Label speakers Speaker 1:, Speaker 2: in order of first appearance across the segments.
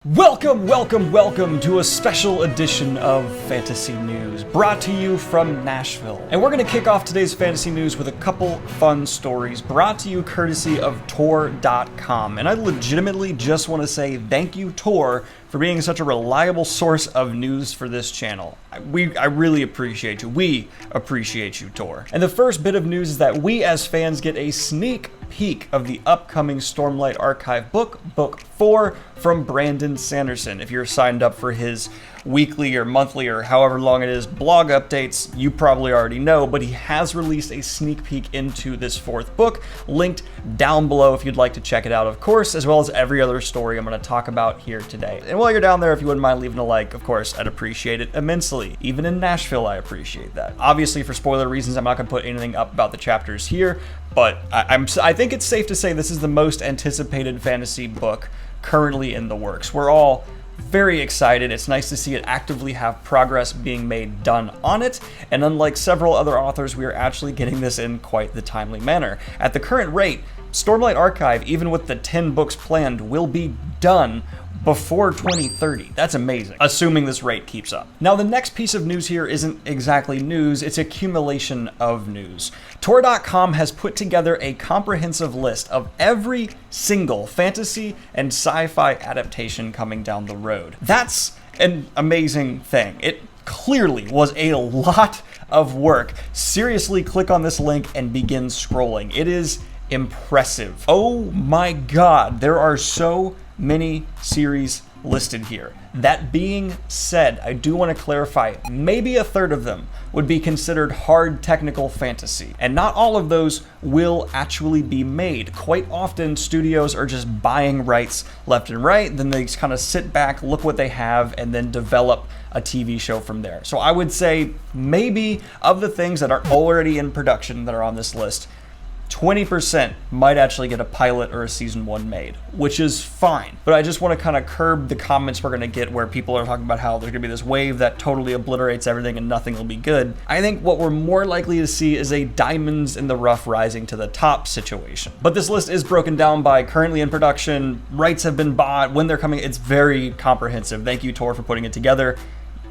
Speaker 1: Welcome to a special edition of Fantasy News, brought to you from Nashville. And we're going to kick off today's Fantasy News with a couple fun stories brought to you courtesy of Tor.com. And I legitimately just want to say thank you, Tor, for being such a reliable source of news for this channel. I really appreciate you. We appreciate you, Tor. And the first bit of news is that we as fans get a sneak peek of the upcoming Stormlight Archive book, Book 4, from Brandon Sanderson. If you're signed up for his weekly or monthly or however long it is blog updates, you probably already know, but he has released a sneak peek into this fourth book, linked down below if you'd like to check it out, of course, as well as every other story I'm going to talk about here today. And while you're down there, if you wouldn't mind leaving a like, of course, I'd appreciate it immensely. Even in Nashville, I appreciate that. Obviously, for spoiler reasons, I'm not going to put anything up about the chapters here, but I think it's safe to say this is the most anticipated fantasy book currently in the works. We're all very excited. It's nice to see it actively have progress being done on it, and unlike several other authors, we are actually getting this in quite the timely manner. At the current rate, Stormlight Archive, even with the 10 books planned, will be done before 2030. That's amazing, assuming this rate keeps up. Now, the next piece of news here isn't exactly news, it's accumulation of news. Tor.com has put together a comprehensive list of every single fantasy and sci-fi adaptation coming down the road. That's an amazing thing. It clearly was a lot of work. Seriously, click on this link and begin scrolling. It is impressive. Oh my god, there are so many series listed here. That being said, I do want to clarify, maybe a third of them would be considered hard technical fantasy, and not all of those will actually be made. Quite often, studios are just buying rights left and right, then they just kind of sit back, look what they have, and then develop a TV show from there. So I would say maybe of the things that are already in production that are on this list, 20% might actually get a pilot or a season 1 made, which is fine. But I just want to kind of curb the comments we're going to get where people are talking about how there's going to be this wave that totally obliterates everything and nothing will be good. I think what we're more likely to see is a diamonds in the rough rising to the top situation. But this list is broken down by currently in production, rights have been bought, when they're coming. It's very comprehensive. Thank you, Tor, for putting it together.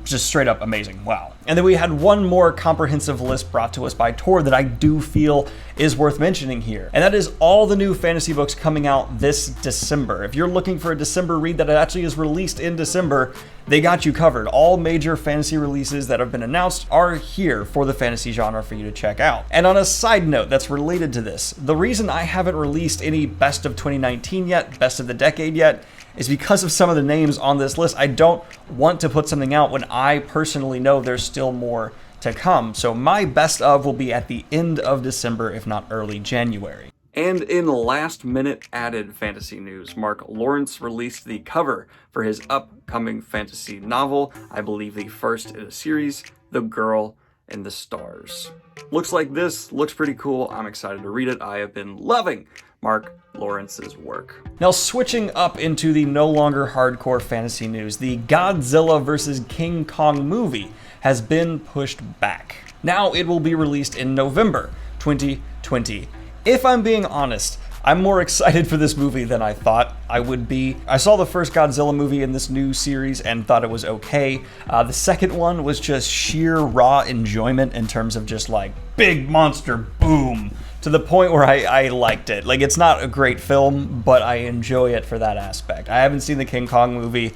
Speaker 1: Just straight up amazing. Wow. And then we had one more comprehensive list brought to us by Tor that I do feel is worth mentioning here. And that is all the new fantasy books coming out this December. If you're looking for a December read that actually is released in December, they got you covered. All major fantasy releases that have been announced are here for the fantasy genre for you to check out. And on a side note that's related to this, the reason I haven't released any best of 2019 yet, best of the decade yet, is because of some of the names on this list. I don't want to put something out when I personally know there's still more to come. So my best of will be at the end of December, if not early January. And in last minute added fantasy news, Mark Lawrence released the cover for his upcoming fantasy novel, I believe the first in a series, The Girl in the Stars. Looks like this, looks pretty cool. I'm excited to read it. I have been loving Mark Lawrence's work. Now, switching up into the no longer hardcore fantasy news, the Godzilla vs. King Kong movie has been pushed back. Now it will be released in November 2020. If I'm being honest, I'm more excited for this movie than I thought I would be. I saw the first Godzilla movie in this new series and thought it was okay. The second one was just sheer raw enjoyment in terms of just like big monster boom, to the point where I liked it. Like, it's not a great film, but I enjoy it for that aspect. I haven't seen the King Kong movie,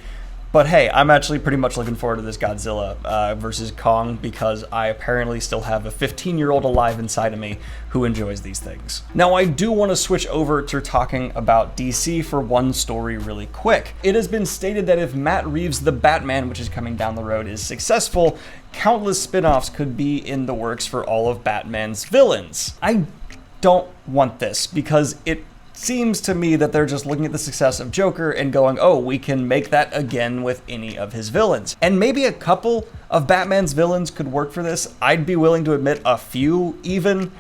Speaker 1: but hey, I'm actually pretty much looking forward to this Godzilla versus Kong because I apparently still have a 15-year-old alive inside of me who enjoys these things. Now, I do want to switch over to talking about DC for one story really quick. It has been stated that if Matt Reeves' The Batman, which is coming down the road, is successful, countless spin-offs could be in the works for all of Batman's villains. I don't want this because it seems to me that they're just looking at the success of Joker and going, oh, we can make that again with any of his villains. And maybe a couple of Batman's villains could work for this. I'd be willing to admit a few even,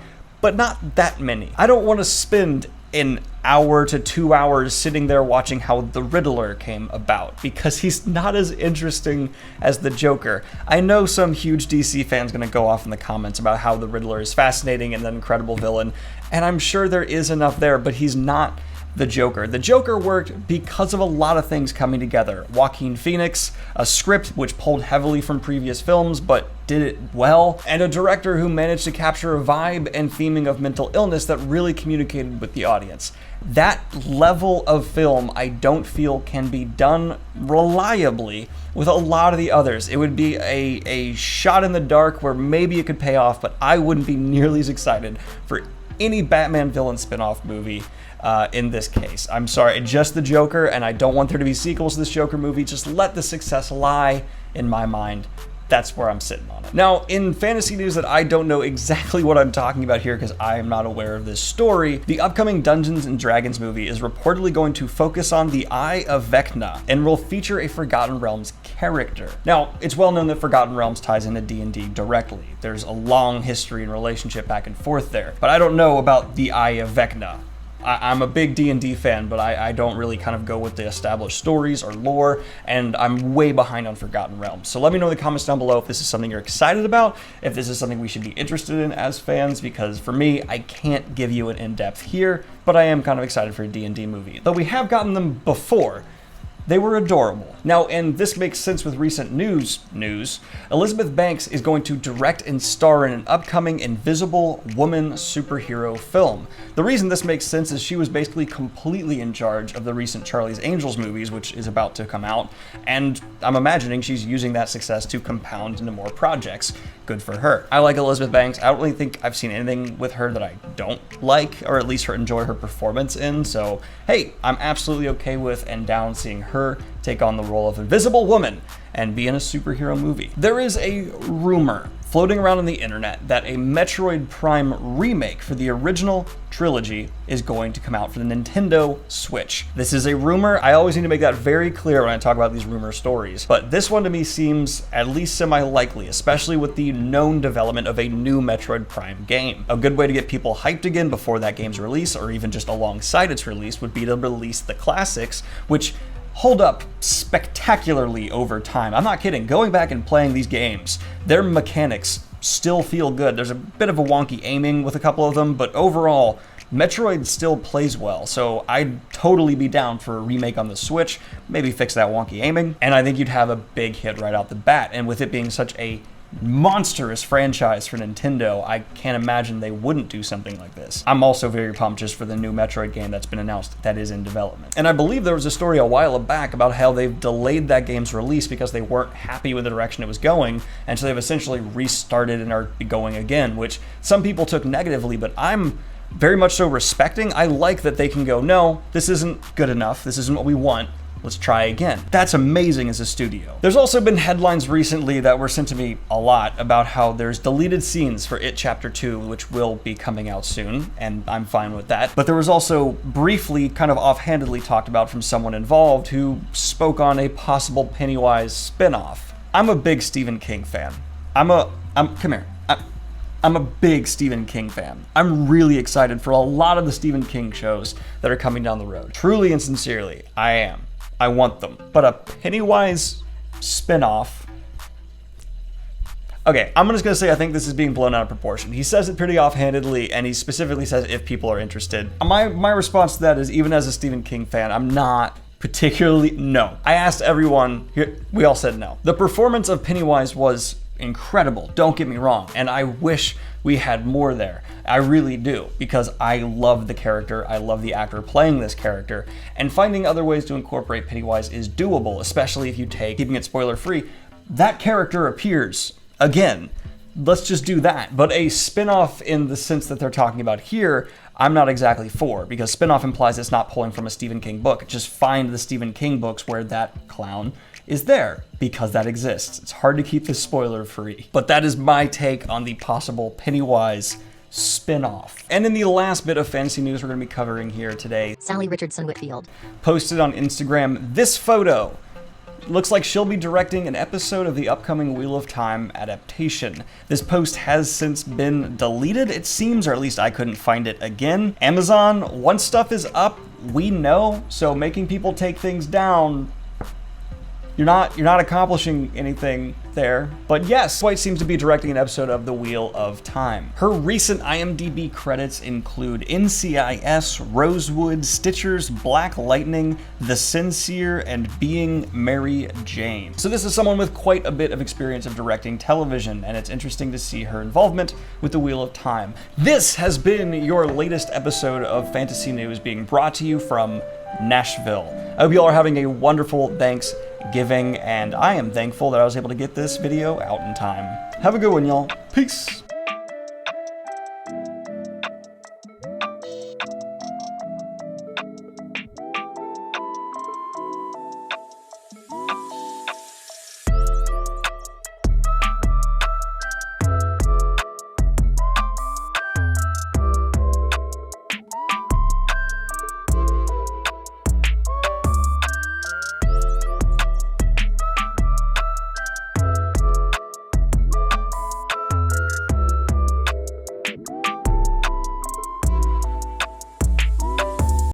Speaker 1: but not that many. I don't want to spend an hour to 2 hours sitting there watching how the Riddler came about, because he's not as interesting as the Joker. I know some huge DC fans gonna go off in the comments about how the Riddler is fascinating and an incredible villain, and I'm sure there is enough there, but he's not the Joker. The Joker worked because of a lot of things coming together. Joaquin Phoenix, a script which pulled heavily from previous films but did it well, and a director who managed to capture a vibe and theming of mental illness that really communicated with the audience. That level of film I don't feel can be done reliably with a lot of the others. It would be a shot in the dark where maybe it could pay off, but I wouldn't be nearly as excited for any Batman villain spin-off movie in this case. I'm sorry, just the Joker, and I don't want there to be sequels to this Joker movie. Just let the success lie in my mind. That's where I'm sitting on it. Now, in fantasy news that I don't know exactly what I'm talking about here because I am not aware of this story, the upcoming Dungeons & Dragons movie is reportedly going to focus on the Eye of Vecna and will feature a Forgotten Realms character. Now, it's well known that Forgotten Realms ties into D&D directly. There's a long history and relationship back and forth there, but I don't know about the Eye of Vecna. I'm a big D&D fan, but I don't really kind of go with the established stories or lore, and I'm way behind on Forgotten Realms. So let me know in the comments down below if this is something you're excited about, if this is something we should be interested in as fans, because for me, I can't give you an in-depth here, but I am kind of excited for a D&D movie. Though we have gotten them before. They were adorable. Now, and this makes sense with recent news, Elizabeth Banks is going to direct and star in an upcoming Invisible Woman superhero film. The reason this makes sense is she was basically completely in charge of the recent Charlie's Angels movies, which is about to come out, and I'm imagining she's using that success to compound into more projects. Good for her. I like Elizabeth Banks. I don't really think I've seen anything with her that I don't like, or at least enjoy her performance in, so hey, I'm absolutely okay with and down seeing her take on the role of Invisible Woman and be in a superhero movie. There is a rumor floating around on the internet that a Metroid Prime remake for the original trilogy is going to come out for the Nintendo Switch. This is a rumor. I always need to make that very clear when I talk about these rumor stories, but this one to me seems at least semi-likely, especially with the known development of a new Metroid Prime game. A good way to get people hyped again before that game's release, or even just alongside its release, would be to release the classics, which hold up spectacularly over time. I'm not kidding. Going back and playing these games, their mechanics still feel good. There's a bit of a wonky aiming with a couple of them, but overall, Metroid still plays well, so I'd totally be down for a remake on the Switch, maybe fix that wonky aiming, and I think you'd have a big hit right out the bat. And with it being such a monstrous franchise for Nintendo, I can't imagine they wouldn't do something like this. I'm also very pumped just for the new Metroid game that's been announced that is in development. And I believe there was a story a while back about how they've delayed that game's release because they weren't happy with the direction it was going, and so they've essentially restarted and are going again, which some people took negatively, but I'm very much so respecting. I like that they can go, no, this isn't good enough, this isn't what we want, let's try again. That's amazing as a studio. There's also been headlines recently that were sent to me a lot about how there's deleted scenes for It Chapter 2, which will be coming out soon, and I'm fine with that. But there was also briefly, kind of offhandedly talked about from someone involved who spoke on a possible Pennywise spin-off. I'm a big Stephen King fan. I'm a big Stephen King fan. I'm really excited for a lot of the Stephen King shows that are coming down the road. Truly and sincerely, I am. I want them. But a Pennywise spin-off. Okay, I'm just gonna say I think this is being blown out of proportion. He says it pretty offhandedly, and he specifically says if people are interested. My response to that is, even as a Stephen King fan, I'm not particularly, no. I asked everyone, we all said no. The performance of Pennywise was incredible, don't get me wrong, and I wish we had more there. I really do, because I love the character, I love the actor playing this character, and finding other ways to incorporate Pennywise is doable, especially if you take, keeping it spoiler free, that character appears again. Let's just do that. But a spin-off in the sense that they're talking about here, I'm not exactly for, because spin-off implies it's not pulling from a Stephen King book. Just find the Stephen King books where that clown is there, because that exists. It's hard to keep this spoiler free. But that is my take on the possible Pennywise spin-off. And in the last bit of fantasy news we're going to be covering here today,
Speaker 2: Sally Richardson Whitfield
Speaker 1: posted on Instagram this photo. Looks like she'll be directing an episode of the upcoming Wheel of Time adaptation. This post has since been deleted, it seems, or at least I couldn't find it again. Amazon, once stuff is up, we know, so making people take things down, you're not accomplishing anything there. But yes, White seems to be directing an episode of The Wheel of Time. Her recent IMDb credits include NCIS, Rosewood, Stitchers, Black Lightning, The Sincere, and Being Mary Jane. So this is someone with quite a bit of experience of directing television, and it's interesting to see her involvement with The Wheel of Time. This has been your latest episode of Fantasy News being brought to you from Nashville. I hope you all are having a wonderful Thanksgiving, and I am thankful that I was able to get this video out in time. Have a good one, y'all. Peace.